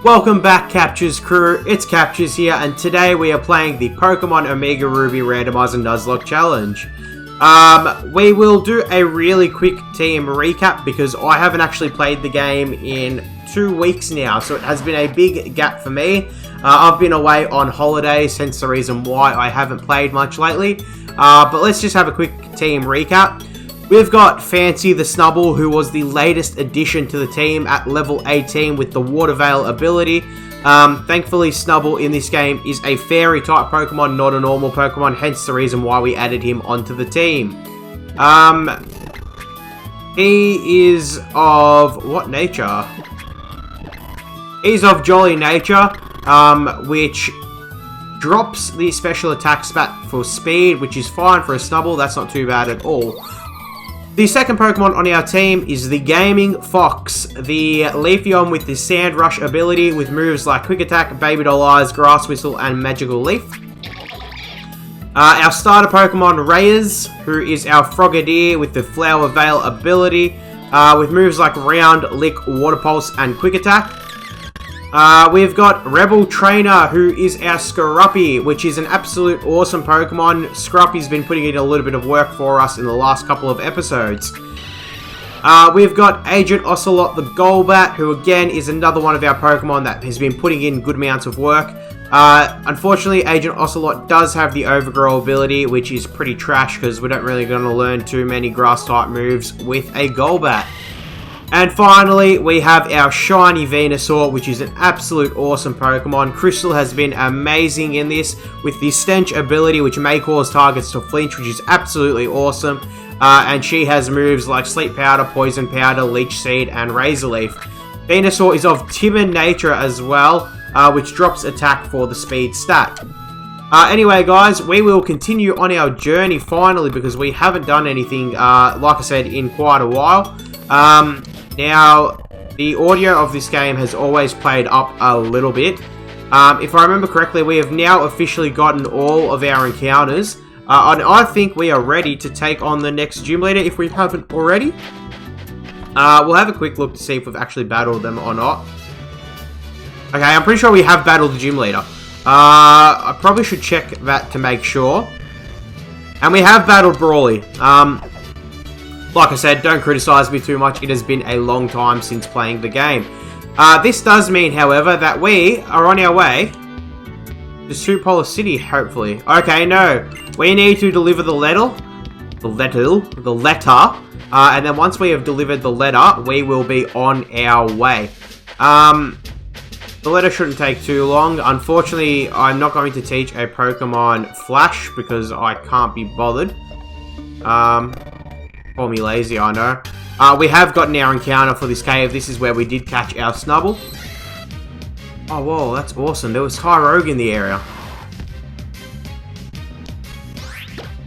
Welcome back, Capturez crew. It's Capturez here, and today we are playing the Pokemon Omega Ruby Randomizer Nuzlocke Challenge. We will do a really quick team recap because I haven't actually played the game in 2 weeks now, so it has been a big gap for me. I've been away on holidays, hence the reason why I haven't played much lately. But let's just have a quick team recap. We've got Fancy the Snubbull, who was the latest addition to the team at level 18 with the Water Veil ability. Thankfully, Snubbull in this game is a fairy type Pokemon, not a normal Pokemon, hence the reason why we added him onto the team. He is of what nature? He's of Jolly nature, which drops the special attack stat for speed, which is fine for a Snubbull. That's not too bad at all. The second Pokemon on our team is the Gaming Fox, the Leafeon with the Sand Rush ability with moves like Quick Attack, Baby Doll Eyes, Grass Whistle, and Magical Leaf. Our starter Pokemon, Reyes, who is our Frogadier with the Flower Veil ability with moves like Round, Lick, Water Pulse, and Quick Attack. We've got Rebel Trainer, who is our Scruffy, which is an absolute awesome Pokemon. Scruffy's been putting in a little bit of work for us in the last couple of episodes. We've got Agent Ocelot the Golbat, who again is another one of our Pokemon that has been putting in good amounts of work. Unfortunately, Agent Ocelot does have the Overgrow ability, which is pretty trash because we're not really going to learn too many Grass-type moves with a Golbat. And finally, we have our shiny Venusaur, which is an absolute awesome Pokemon. Crystal has been amazing in this with the Stench ability, which may cause targets to flinch, which is absolutely awesome. And she has moves like Sleep Powder, Poison Powder, Leech Seed, and Razor Leaf. Venusaur is of Timid nature as well, which drops attack for the speed stat. Anyway, guys, we will continue on our journey finally because we haven't done anything, like I said, in quite a while. Now, the audio of this game has always played up a little bit. If I remember correctly, we have now officially gotten all of our encounters. And I think we are ready to take on the next gym leader if we haven't already. We'll have a quick look to see if we've actually battled them or not. Okay, I'm pretty sure we have battled the gym leader. I probably should check that to make sure. And we have battled Brawly. Like I said, don't criticize me too much. It has been a long time since playing the game. This does mean, however, that we are on our way to Supolar City, hopefully. Okay, no. We need to deliver the letter. And then once we have delivered the letter, we will be on our way. The letter shouldn't take too long. Unfortunately, I'm not going to teach a Pokemon Flash because I can't be bothered. Call me lazy, I know. We have gotten our encounter for this cave. This is where we did catch our Snubbull. Oh, whoa, that's awesome. There was Tyrogue in the area.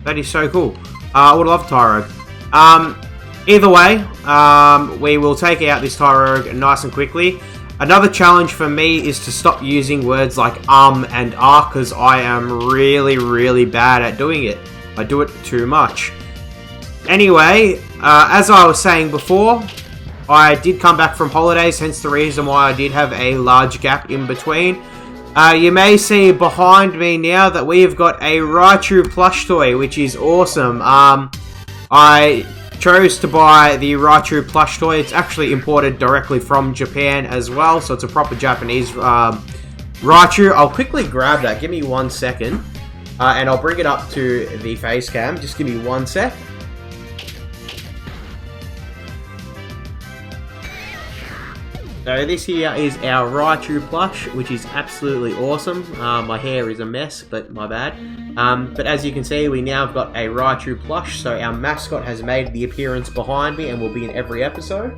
That is so cool. I would love Tyrogue. Either way, we will take out this Tyrogue nice and quickly. Another challenge for me is to stop using words like and because I am really, really bad at doing it. I do it too much. Anyway, as I was saying before, I did come back from holidays, hence the reason why I did have a large gap in between. You may see behind me now that we have got a Raichu plush toy, which is awesome. I chose to buy the Raichu plush toy. It's actually imported directly from Japan as well, so it's a proper Japanese Raichu. I'll quickly grab that. Give me 1 second, and I'll bring it up to the face cam. Just give me 1 sec. So this here is our Raichu plush, which is absolutely awesome. My hair is a mess, but my bad. But as you can see, we now have got a Raichu plush, so our mascot has made the appearance behind me and will be in every episode.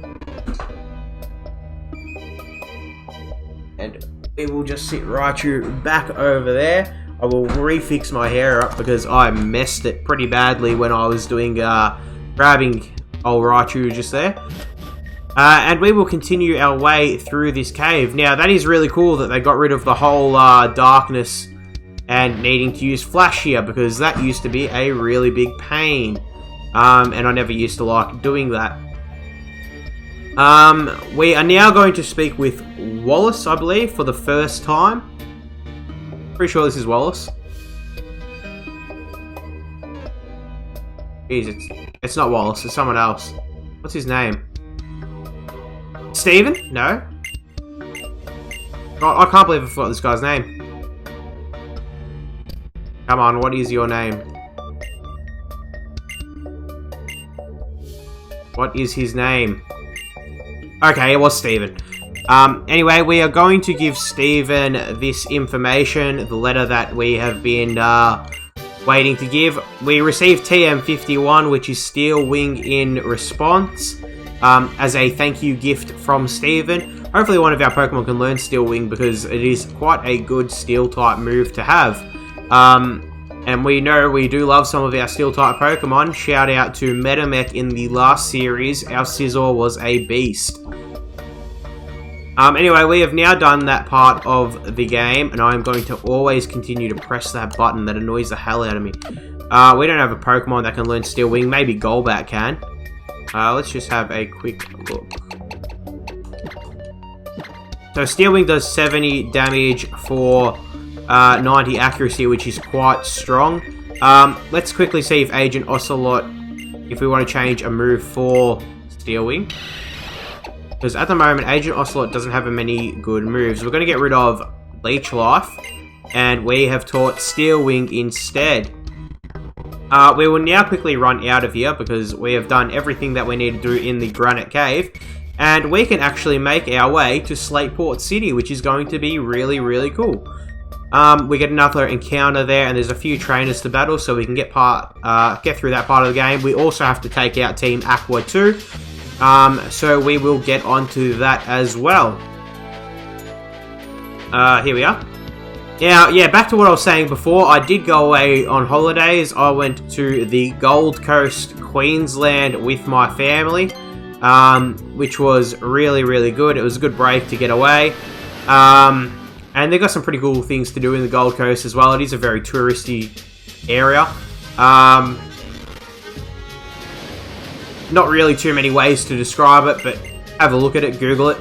And we will just sit Raichu back over there. I will refix my hair up because I messed it pretty badly when I was doing grabbing old Raichu just there. And we will continue our way through this cave. Now, that is really cool that they got rid of the whole darkness and needing to use flash here, because that used to be a really big pain. And I never used to like doing that. We are now going to speak with Wallace, I believe, for the first time. Pretty sure this is Wallace. Jeez, it's not Wallace, it's someone else. What's his name? Steven? No? God, I can't believe I forgot this guy's name. Come on, what is your name? What is his name? Okay, it was Steven. Anyway, we are going to give Steven this information, the letter that we have been waiting to give. We received TM51, which is Steel Wing in response, as a thank you gift from Steven. Hopefully one of our Pokemon can learn Steel Wing because it is quite a good Steel type move to have. And we know we do love some of our Steel type Pokemon. Shout out to Metamech in the last series. Our Scizor was a beast. Anyway, we have now done that part of the game, and I'm going to always continue to press that button that annoys the hell out of me. We don't have a Pokemon that can learn Steel Wing. Maybe Golbat can. Let's just have a quick look. So Steel Wing does 70 damage for 90 accuracy, which is quite strong. Let's quickly see if Agent Ocelot, if we want to change a move for Steel Wing. Because at the moment, Agent Ocelot doesn't have many good moves. We're going to get rid of Leech Life, and we have taught Steel Wing instead. We will now quickly run out of here because we have done everything that we need to do in the Granite Cave. And we can actually make our way to Slateport City, which is going to be really, really cool. We get another encounter there, and there's a few trainers to battle, so we can get through that part of the game. We also have to take out Team Aqua too. So we will get onto that as well. Here we are. Now, yeah, back to what I was saying before. I did go away on holidays. I went to the Gold Coast, Queensland with my family, which was really, really good. It was a good break to get away. And they've got some pretty cool things to do in the Gold Coast as well. It is a very touristy area. Not really too many ways to describe it, but have a look at it, Google it.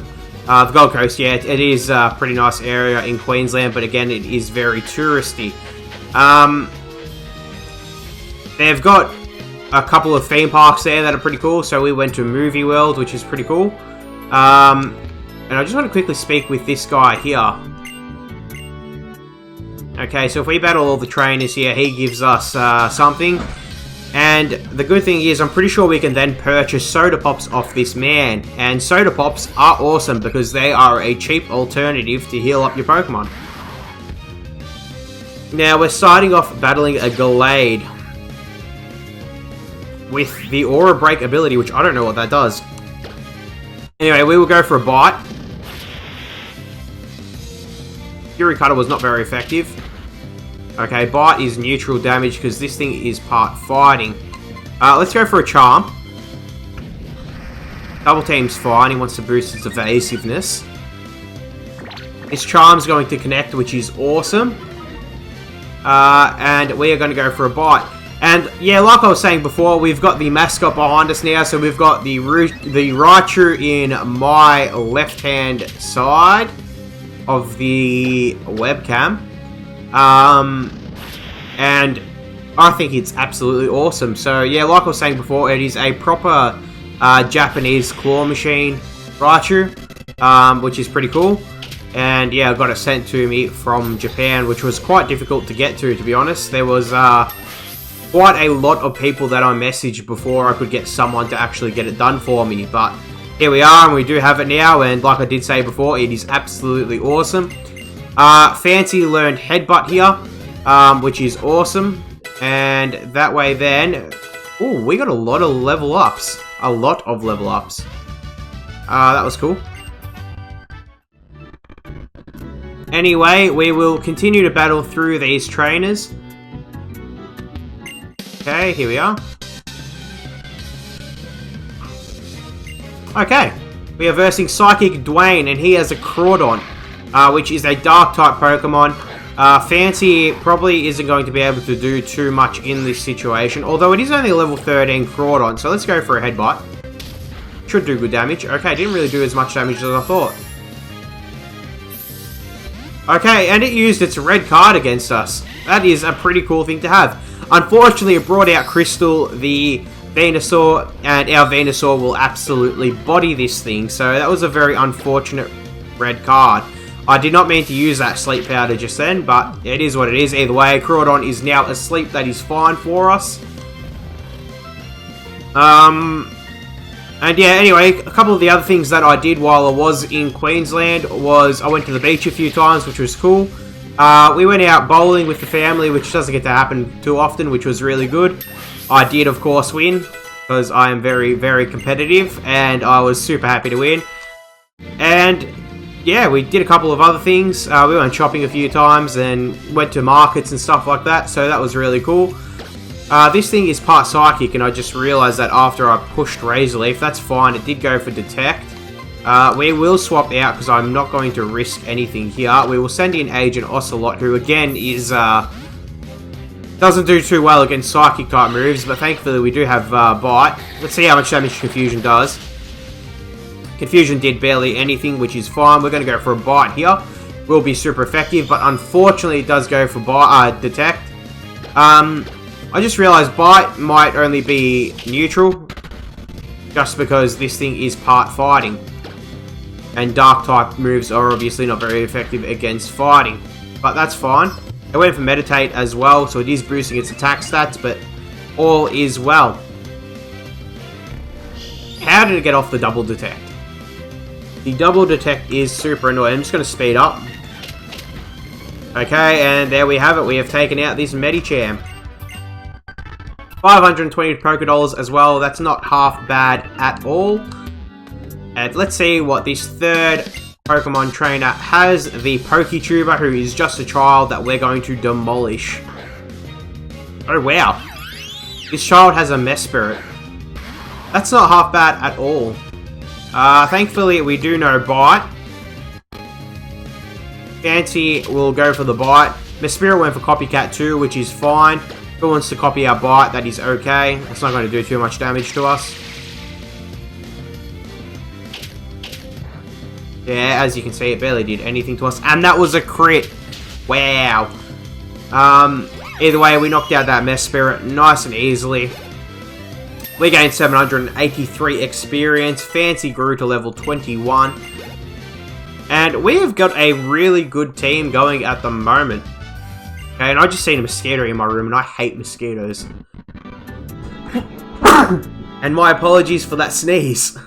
The Gold Coast, yeah, it is a pretty nice area in Queensland, but again, it is very touristy. They've got a couple of theme parks there that are pretty cool, so we went to Movie World, which is pretty cool. And I just want to quickly speak with this guy here. Okay, so if we battle all the trainers here, he gives us something. And the good thing is, I'm pretty sure we can then purchase Soda Pops off this man. And Soda Pops are awesome because they are a cheap alternative to heal up your Pokemon. Now, we're starting off battling a Gallade with the Aura Break ability, which I don't know what that does. Anyway, we will go for a Bite. Fury Cutter was not very effective. Okay, Bite is neutral damage because this thing is part fighting. Let's go for a Charm. Double Team's fine. He wants to boost its evasiveness. His Charm's going to connect, which is awesome. And we are going to go for a Bite. And yeah, like I was saying before, we've got the mascot behind us now. So we've got the Raichu in my left-hand side of the webcam. And I think it's absolutely awesome. So yeah, like I was saying before, it is a proper Japanese claw machine Raichu, which is pretty cool. And yeah, I got it sent to me from Japan, which was quite difficult to get to be honest. There was quite a lot of people that I messaged before I could get someone to actually get it done for me. But here we are, and we do have it now, and like I did say before, it is absolutely awesome. Fancy learned Headbutt here, which is awesome. And that way then... Oh, we got a lot of level ups. A lot of level ups. That was cool. Anyway, we will continue to battle through these trainers. Okay, here we are. Okay, we are versing Psychic Dwayne, and he has a Crawdon, which is a Dark-type Pokemon. Fancy probably isn't going to be able to do too much in this situation, although it is only a level 13 Crawdon, so let's go for a Headbutt. Should do good damage. Okay, didn't really do as much damage as I thought. Okay, and it used its red card against us. That is a pretty cool thing to have. Unfortunately, it brought out Crystal, the Venusaur, and our Venusaur will absolutely body this thing. So that was a very unfortunate red card. I did not mean to use that sleep powder just then, but it is what it is. Either way, Crawdon is now asleep. That is fine for us. And yeah, anyway, a couple of the other things that I did while I was in Queensland was I went to the beach a few times, which was cool. We went out bowling with the family, which doesn't get to happen too often, which was really good. I did, of course, win, because I am very, very competitive, and I was super happy to win. And yeah, we did a couple of other things. We went shopping a few times and went to markets and stuff like that, so that was really cool. This thing is part psychic, and I just realized that after I pushed Razor Leaf. That's fine, it did go for detect. We will swap out because I'm not going to risk anything here. We will send in Agent Ocelot, who again is doesn't do too well against psychic type moves, but thankfully we do have Bite. Let's see how much damage Confusion does. Confusion did barely anything, which is fine. We're going to go for a Bite here. Will be super effective, but unfortunately it does go for detect. I just realized Bite might only be neutral, just because this thing is part fighting. And dark type moves are obviously not very effective against fighting. But that's fine. I went for Meditate as well, so it is boosting its attack stats, but all is well. How did it get off the double detect? The double detect is super annoying. I'm just going to speed up. Okay, and there we have it. We have taken out this Medicham. 520 Pokédollars as well. That's not half bad at all. And let's see what this third Pokemon trainer has. The Poketuber, who is just a child that we're going to demolish. Oh wow. This child has a Mesprit. That's not half bad at all. Thankfully, we do know Bite. Fancy will go for the Bite. Mesprit went for Copycat too, which is fine. If it wants to copy our Bite, that is okay. It's not going to do too much damage to us. Yeah, as you can see, it barely did anything to us. And that was a crit. Wow. Either way, we knocked out that Mesprit nice and easily. We gained 783 experience. Fancy grew to level 21. And we have got a really good team going at the moment. Okay, and I just seen a mosquito in my room, and I hate mosquitoes. And my apologies for that sneeze.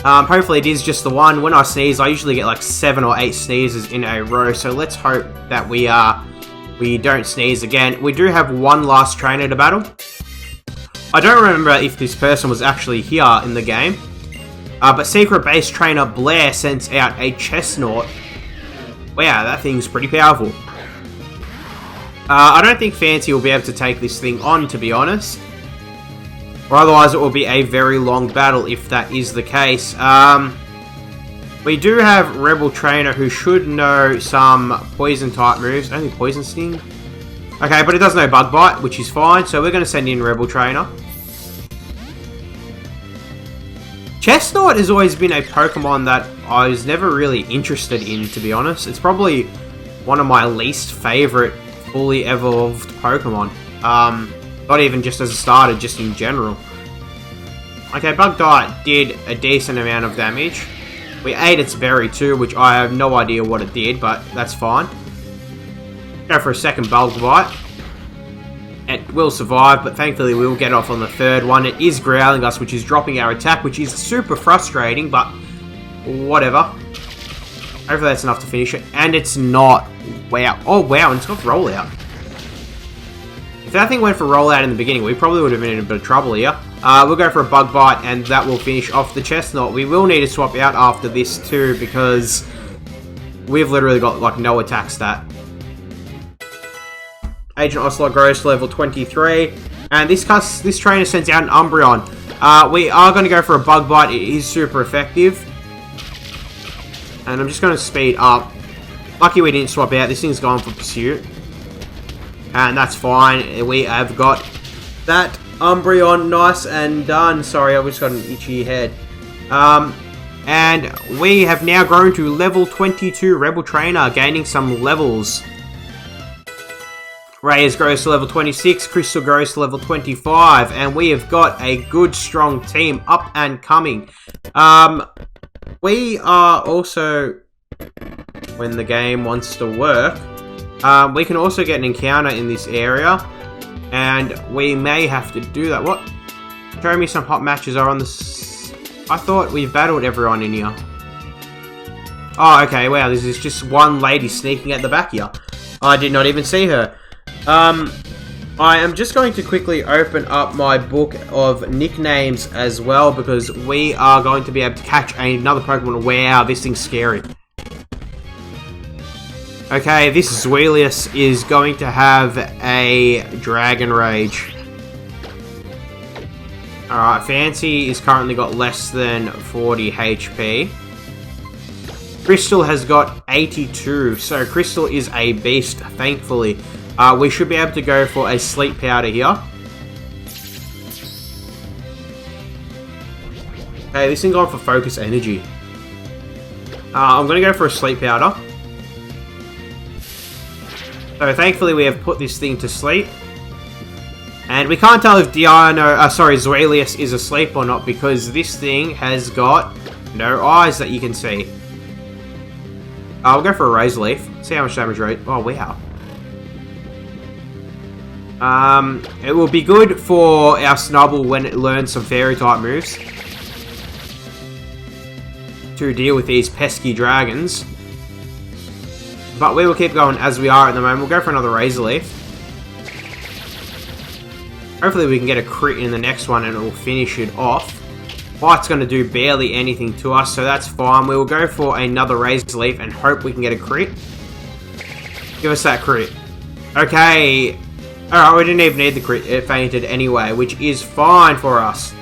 Hopefully it is just the one. When I sneeze, I usually get like 7 or 8 sneezes in a row, so let's hope that we don't sneeze again. We do have one last trainer to battle. I don't remember if this person was actually here in the game. But Secret Base Trainer Blair sends out a Chestnut. Wow, that thing's pretty powerful. I don't think Fancy will be able to take this thing on, to be honest. Or otherwise it will be a very long battle if that is the case. We do have Rebel Trainer who should know some poison type moves. Only Poison Sting? Okay, but it does know Bug Bite, which is fine. So we're going to send in Rebel Trainer. Chestnut has always been a Pokemon that I was never really interested in, to be honest. It's probably one of my least favourite fully evolved Pokemon. Not even just as a starter, just in general. Okay, Bug Bite did a decent amount of damage. We ate its berry too, which I have no idea what it did, but that's fine. Go for a second Bug Bite. It will survive, but thankfully we will get off on the third one. It is growling us, which is dropping our attack, which is super frustrating, but whatever. Hopefully that's enough to finish it. And it's not. Wow. Oh, wow, and it's got Rollout. If that thing went for Rollout in the beginning, we probably would have been in a bit of trouble here. We'll go for a Bug Bite, and that will finish off the Chestnut. We will need to swap out after this too, because we've literally got, like, no attack stat. Agent Ocelot grows to level 23. And this trainer sends out an Umbreon. We are going to go for a Bug Bite. It is super effective. And I'm just going to speed up. Lucky we didn't swap out. This thing's going for Pursuit. And that's fine. We have got that Umbreon nice and done. Sorry, I've just got an itchy head. And we have now grown to level 22 Rebel Trainer, gaining some levels. Reyes grows to level 26, Crystal grows to level 25, and we have got a good, strong team up and coming. We are also, when the game wants to work, we can also get an encounter in this area, and we may have to do that. What? Show me some hot matches are on this. I thought we battled everyone in here. Oh, okay, wow, this is just one lady sneaking at the back here. I did not even see her. I am just going to quickly open up my book of nicknames as well, because we are going to be able to catch another Pokemon. Wow, this thing's scary. Okay, this Zweilius is going to have a Dragon Rage. Alright, Fancy is currently got less than 40 HP. Crystal has got 82, so Crystal is a beast, thankfully. We should be able to go for a Sleep Powder here. Okay, this thing's going for Focus Energy. I'm going to go for a Sleep Powder. So thankfully we have put this thing to sleep. And we can't tell if Zweilius is asleep or not, because this thing has got no eyes that you can see. I'll go for a Razor Leaf. See how much damage rate. Oh, wow. It will be good for our Snubbull when it learns some Fairy-type moves to deal with these pesky dragons. But we will keep going as we are at the moment. We'll go for another Razor Leaf. Hopefully we can get a crit in the next one and it will finish it off. Fight's going to do barely anything to us, so that's fine. We will go for another Razor Leaf and hope we can get a crit. Give us that crit. Okay. Alright, we didn't even need the crit. It fainted anyway, which is fine for us.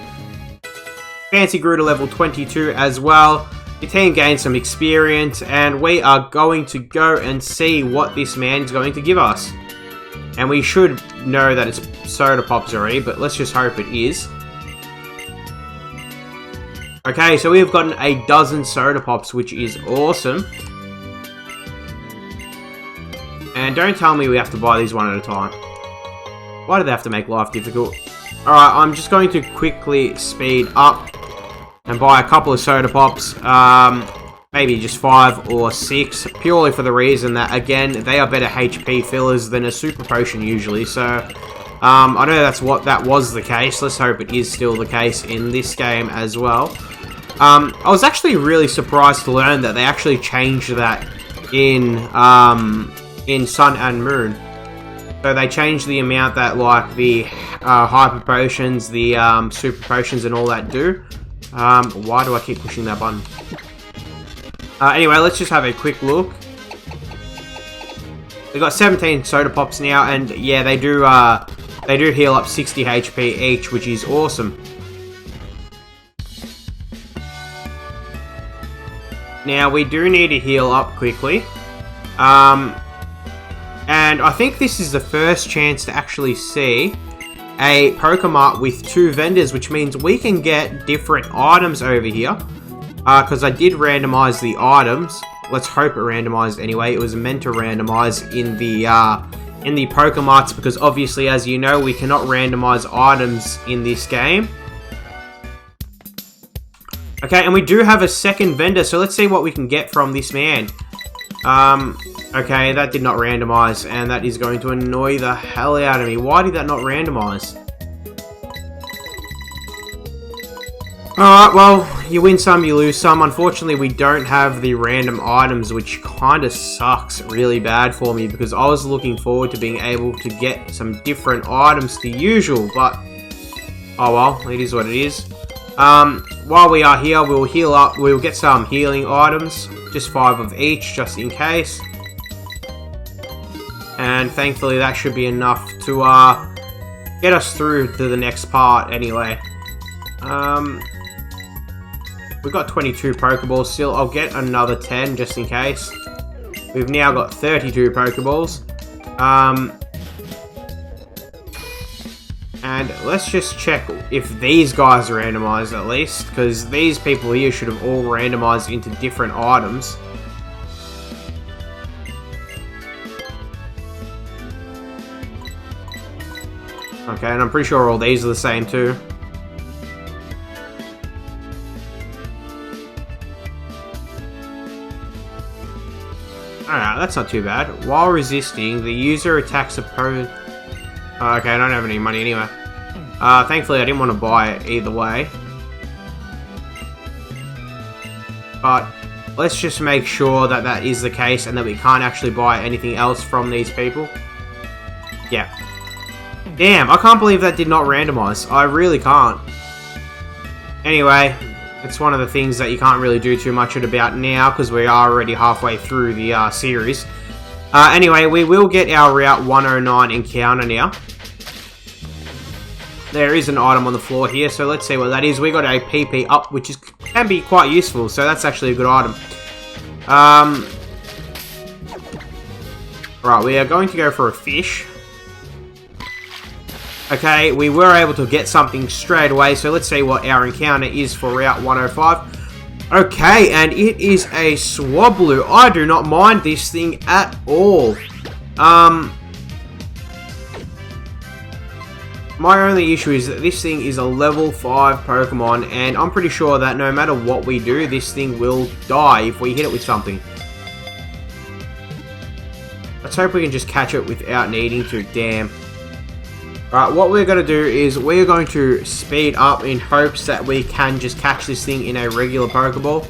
Fancy grew to level 22 as well. The team gained some experience, and we are going to go and see what this man is going to give us. And we should know that it's Soda Pops already, but let's just hope it is. Okay, so we've gotten a dozen Soda Pops, which is awesome. And don't tell me we have to buy these one at a time. Why do they have to make life difficult? Alright, I'm just going to quickly speed up and buy a couple of Soda Pops. Maybe just 5 or 6, purely for the reason that, again, they are better HP fillers than a Super Potion usually, so I know that was the case. Let's hope it is still the case in this game as well. I was actually really surprised to learn that they actually changed that in Sun and Moon. So they changed the amount that, like, the Hyper Potions, the Super Potions and all that do. Why do I keep pushing that button? Anyway, let's just have a quick look. We've got 17 Soda Pops now, and yeah, they do heal up 60 HP each, which is awesome. Now, we do need to heal up quickly. And I think this is the first chance to actually see a Pokemart with 2 vendors, which means we can get different items over here. Because I did randomize the items. Let's hope it randomized anyway. It was meant to randomize in the Pokemarts, because obviously, as you know, we cannot randomize items in this game. Okay, and we do have a second vendor, so let's see what we can get from this man. Okay, that did not randomize, and that is going to annoy the hell out of me. Why did that not randomize? Alright, well, you win some, you lose some. Unfortunately, we don't have the random items, which kind of sucks really bad for me, because I was looking forward to being able to get some different items to usual, but oh well, it is what it is. While we are here, we'll heal up, we'll get some healing items, just 5 of each, just in case. And thankfully that should be enough to get us through to the next part anyway. We've got 22 Pokeballs still. I'll get another 10 just in case. We've now got 32 Pokeballs. And And let's just check if these guys are randomized at least, because these people here should have all randomized into different items. Okay, and I'm pretty sure all these are the same too. Alright, that's not too bad. While resisting, the user attacks opponent. Okay, I don't have any money anyway. Thankfully, I didn't want to buy it either way. But let's just make sure that that is the case and that we can't actually buy anything else from these people. Yeah. Damn, I can't believe that did not randomize. I really can't. Anyway, it's one of the things that you can't really do too much about now because we are already halfway through the series. Anyway, we will get our Route 109 encounter now. There is an item on the floor here, so let's see what that is. We got a PP up, which can be quite useful, so that's actually a good item. Right, we are going to go for a fish. Okay, we were able to get something straight away, so let's see what our encounter is for Route 105. Okay, and it is a SNUBBULL. I do not mind this thing at all. My only issue is that this thing is a level 5 Pokemon, and I'm pretty sure that no matter what we do, this thing will die if we hit it with something. Let's hope we can just catch it without needing to. Damn. Right, what we're going to do is we're going to speed up in hopes that we can just catch this thing in a regular Pokeball.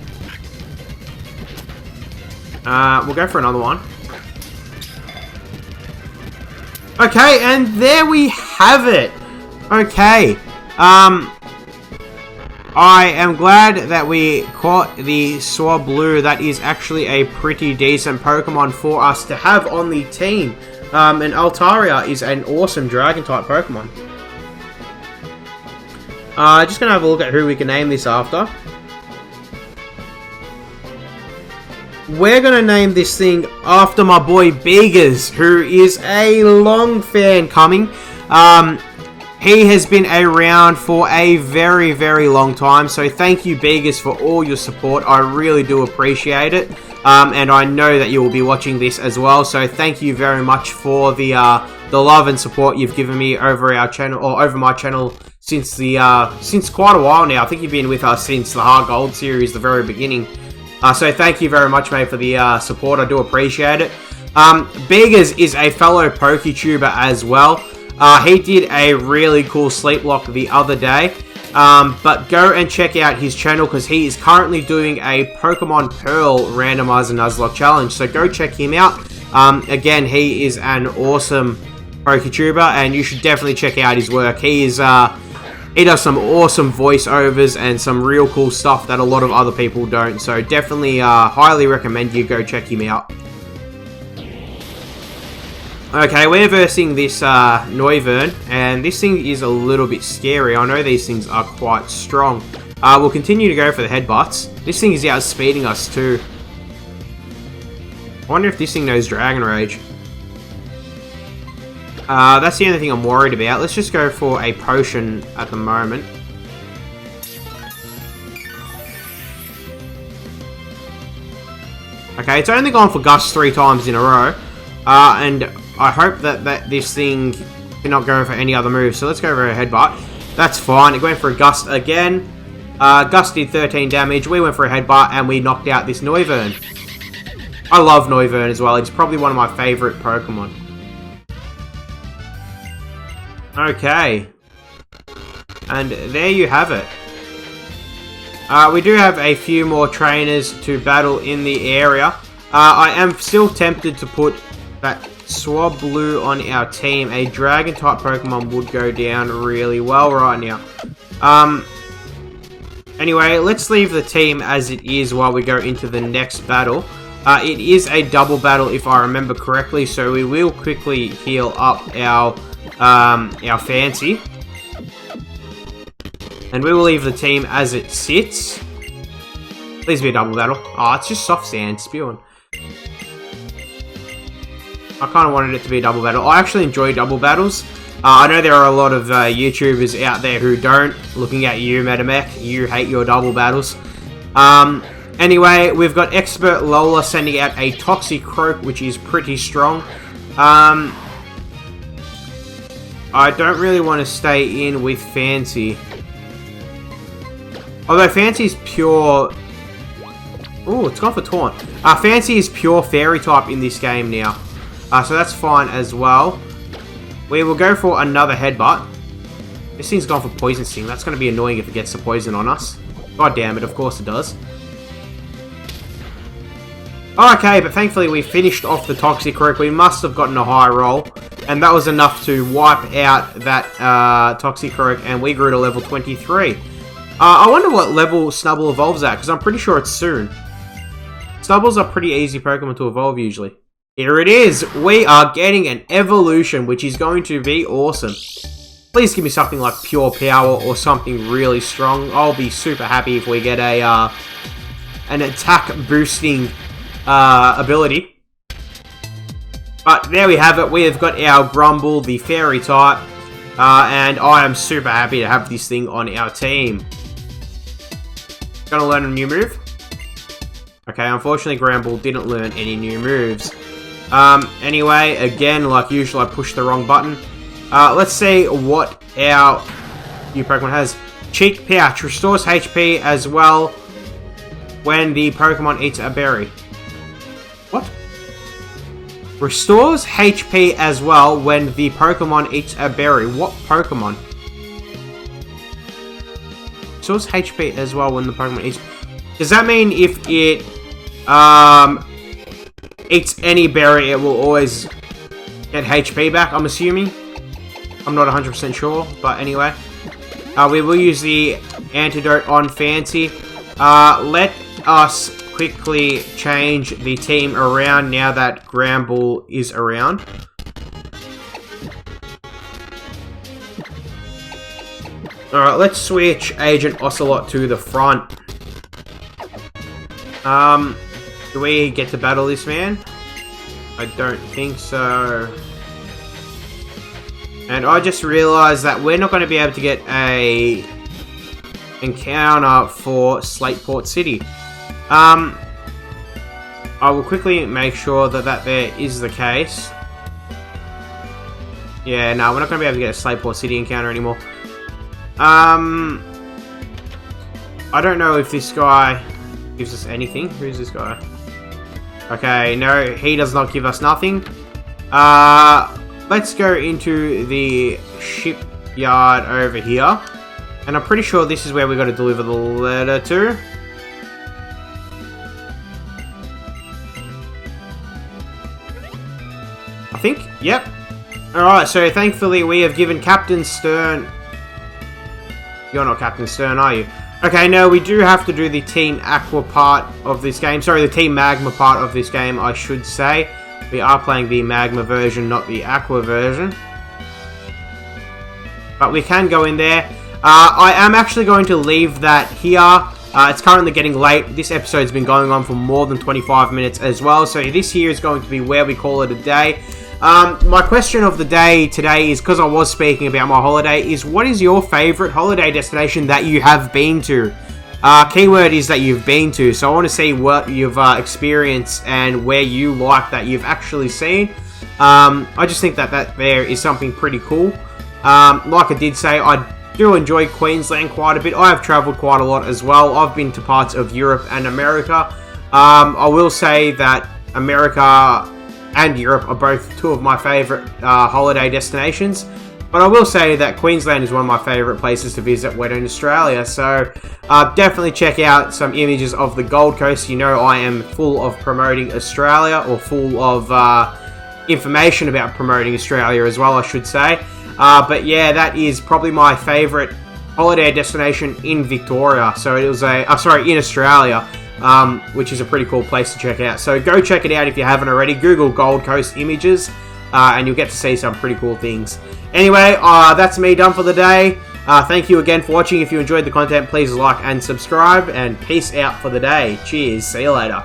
We'll go for another one. Okay, and there we have it. Okay. I am glad that we caught the SNUBBULL. That is actually a pretty decent Pokemon for us to have on the team. And Altaria is an awesome Dragon-type Pokemon. Just gonna have a look at who we can name this after. We're gonna name this thing after my boy Beegers, who is a long fan coming. He has been around for a very, very long time, so thank you, Beegers, for all your support. I really do appreciate it. And I know that you will be watching this as well, so thank you very much for the love and support you've given me over our channel, or over my channel, since quite a while now. I think you've been with us since the Hard Gold series, the very beginning. So thank you very much, mate, for the support. I do appreciate it. Beegers is a fellow PokeTuber as well. He did a really cool sleep lock the other day. But go and check out his channel because he is currently doing a Pokemon Pearl Randomizer Nuzlocke challenge. So go check him out. Again, he is an awesome PokeTuber and you should definitely check out his work. He does some awesome voiceovers and some real cool stuff that a lot of other people don't. So definitely highly recommend you go check him out. Okay, we're versing this Noivern, and this thing is a little bit scary. I know these things are quite strong. We'll continue to go for the headbutts. This thing is outspeeding us too. I wonder if this thing knows Dragon Rage. That's the only thing I'm worried about. Let's just go for a potion at the moment. Okay, it's only gone for Gust 3 times in a row. And I hope that this thing cannot go for any other moves. So let's go for a headbutt. That's fine. It went for a Gust again. Gust did 13 damage. We went for a headbutt and we knocked out this Noivern. I love Noivern as well. It's probably one of my favourite Pokemon. Okay. And there you have it. We do have a few more trainers to battle in the area. I am still tempted to put that SNUBBULL on our team. A Dragon-type Pokemon would go down really well right now. Anyway, let's leave the team as it is while we go into the next battle. It is a double battle if I remember correctly, so we will quickly heal up our Fancy. And we will leave the team as it sits. Please be a double battle. Oh, it's just soft sand spewing. I kind of wanted it to be a double battle. I actually enjoy double battles. I know there are a lot of YouTubers out there who don't. Looking at you, Metamech, you hate your double battles. Anyway, we've got Expert Lola sending out a Toxicroak, which is pretty strong. I don't really want to stay in with Fancy. Although Fancy's pure... Ooh, it's gone for Taunt. Fancy is pure Fairy type in this game now. So that's fine as well. We will go for another Headbutt. This thing's gone for Poison Sting. That's going to be annoying if it gets the poison on us. God damn it, of course it does. Okay, but thankfully we finished off the Toxicroak. We must have gotten a high roll. And that was enough to wipe out that Toxicroak, and we grew to level 23. I wonder what level Snubbull evolves at, because I'm pretty sure it's soon. Snubbulls are pretty easy Pokemon to evolve usually. Here it is! We are getting an evolution, which is going to be awesome. Please give me something like Pure Power or something really strong. I'll be super happy if we get a an attack boosting ability. But there we have it. We have got our Grumble, the Fairy type. And I am super happy to have this thing on our team. Gonna learn a new move. Okay, unfortunately Grumble didn't learn any new moves. Anyway, again, like usual, I pushed the wrong button. Let's see what our new Pokemon has. Cheek Pouch restores HP as well when the Pokemon eats a berry. What? Restores HP as well when the Pokemon eats a berry. What Pokemon? Restores HP as well when the Pokemon eats... Does that mean if it eats any berry, it will always get HP back, I'm assuming? I'm not 100% sure, but anyway. We will use the antidote on Fancy. Let us quickly change the team around now that Gramble is around. Alright, let's switch Agent Ocelot to the front. Do we get to battle this man? I don't think so. And I just realized that we're not going to be able to get a encounter for Slateport City. I will quickly make sure that there is the case. Yeah, no, we're not going to be able to get a Slateport City encounter anymore. I don't know if this guy gives us anything. Who's this guy? Okay, no, he does not give us nothing. Let's go into the shipyard over here. And I'm pretty sure this is where we got to deliver the letter to. I think, yep. Alright, so thankfully we have given Captain Stern... You're not Captain Stern, are you? Okay, no, we do have to do the Team Aqua part of this game. Sorry, the Team Magma part of this game, I should say. We are playing the Magma version, not the Aqua version. But we can go in there. I am actually going to leave that here. It's currently getting late. This episode's been going on for more than 25 minutes as well. So this here is going to be where we call it a day. My question of the day today is, because I was speaking about my holiday, is what is your favourite holiday destination that you have been to? Keyword is that you've been to, so I want to see what you've experienced and where you like that you've actually seen. I just think that there is something pretty cool. Like I did say, I do enjoy Queensland quite a bit. I have travelled quite a lot as well. I've been to parts of Europe and America. I will say that America and Europe are both two of my favourite holiday destinations. But I will say that Queensland is one of my favourite places to visit when in Australia. So definitely check out some images of the Gold Coast. You know I am full of promoting Australia, or full of information about promoting Australia as well, I should say. But yeah, that is probably my favourite holiday destination in Victoria. So it was in Australia. Which is a pretty cool place to check out. So go check it out if you haven't already. Google Gold Coast images, and you'll get to see some pretty cool things. Anyway, that's me done for the day. Thank you again for watching. If you enjoyed the content, please like and subscribe, and peace out for the day. Cheers. See you later.